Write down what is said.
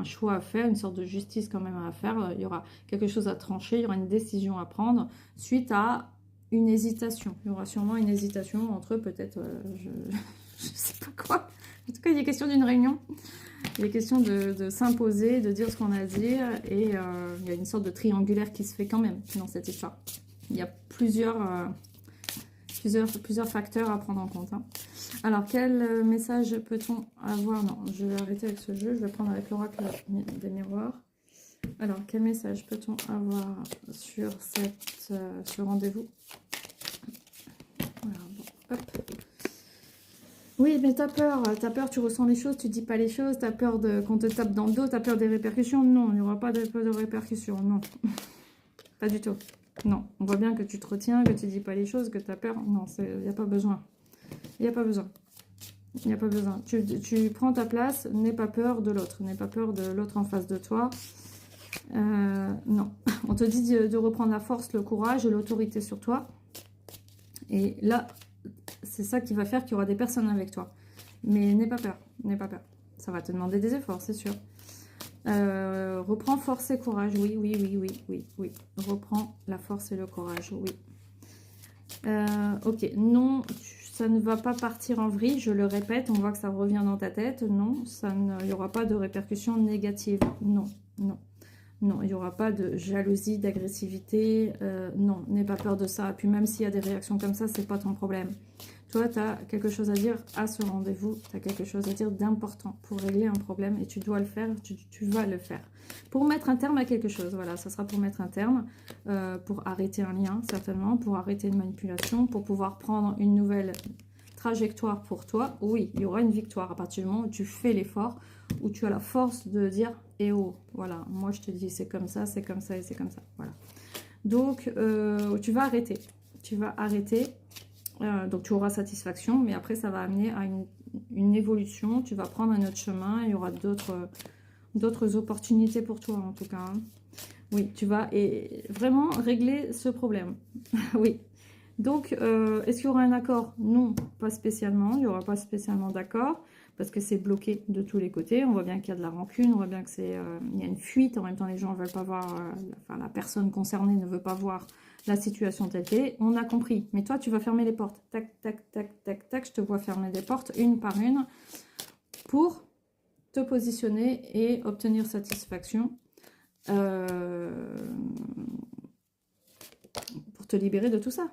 choix à faire, une sorte de justice quand même à faire. Il y aura quelque chose à trancher, il y aura une décision à prendre suite à une hésitation. Il y aura sûrement une hésitation entre peut-être, je sais pas quoi. En tout cas, il est question d'une réunion. Il est question de s'imposer, de dire ce qu'on a à dire. Et il y a une sorte de triangulaire qui se fait quand même dans cette histoire. Il y a plusieurs facteurs à prendre en compte. Hein. Alors, quel message peut-on avoir? Non, je vais arrêter avec ce jeu. Je vais prendre avec l'oracle des miroirs. Alors, quel message peut-on avoir sur ce rendez-vous? Voilà, bon, hop. Oui, mais t'as peur, tu ressens les choses, tu dis pas les choses, t'as peur qu'on te tape dans le dos, t'as peur des répercussions. Non, il n'y aura pas de répercussions, non. Pas du tout. Non, on voit bien que tu te retiens, que tu dis pas les choses, que t'as peur. Non, il n'y a pas besoin. Il n'y a pas besoin. Il n'y a pas besoin. Tu prends ta place, n'aie pas peur de l'autre. N'aie pas peur de l'autre en face de toi. Non. On te dit de reprendre la force, le courage et l'autorité sur toi. Et là, c'est ça qui va faire qu'il y aura des personnes avec toi. Mais n'aie pas peur. N'aie pas peur. Ça va te demander des efforts, c'est sûr. Reprends force et courage. Oui, oui, oui, oui, oui, oui. Reprends la force et le courage. Oui. Ok. Non, ça ne va pas partir en vrille. Je le répète, on voit que ça revient dans ta tête. Non, il n'y aura pas de répercussions négatives. Non, non. Non, il n'y aura pas de jalousie, d'agressivité. Non, n'aie pas peur de ça. Puis même s'il y a des réactions comme ça, c'est pas ton problème. Toi, tu as quelque chose à dire à ce rendez-vous. Tu as quelque chose à dire d'important pour régler un problème. Et tu dois le faire, tu vas le faire. Pour mettre un terme à quelque chose. Voilà, ça sera pour mettre un terme. Pour arrêter un lien, certainement. Pour arrêter une manipulation. Pour pouvoir prendre une nouvelle trajectoire pour toi. Oui, il y aura une victoire à partir du moment où tu fais l'effort. Où tu as la force de dire « Eh oh, voilà, moi je te dis c'est comme ça et c'est comme ça. » Voilà. Donc, tu vas arrêter. Tu vas arrêter. Donc, tu auras satisfaction, mais après, ça va amener à une évolution. Tu vas prendre un autre chemin. Il y aura d'autres opportunités pour toi, en tout cas. Hein. Oui, tu vas vraiment régler ce problème. Oui. Donc, est-ce qu'il y aura un accord? Non, pas spécialement. Il n'y aura pas spécialement d'accord. Parce que c'est bloqué de tous les côtés. On voit bien qu'il y a de la rancune, on voit bien qu'il y a une fuite. En même temps, les gens ne veulent pas voir, la personne concernée ne veut pas voir la situation telle qu'elle est. On a compris. Mais toi, tu vas fermer les portes. Tac, tac, tac, tac, tac. Je te vois fermer les portes une par une pour te positionner et obtenir satisfaction. Pour te libérer de tout ça.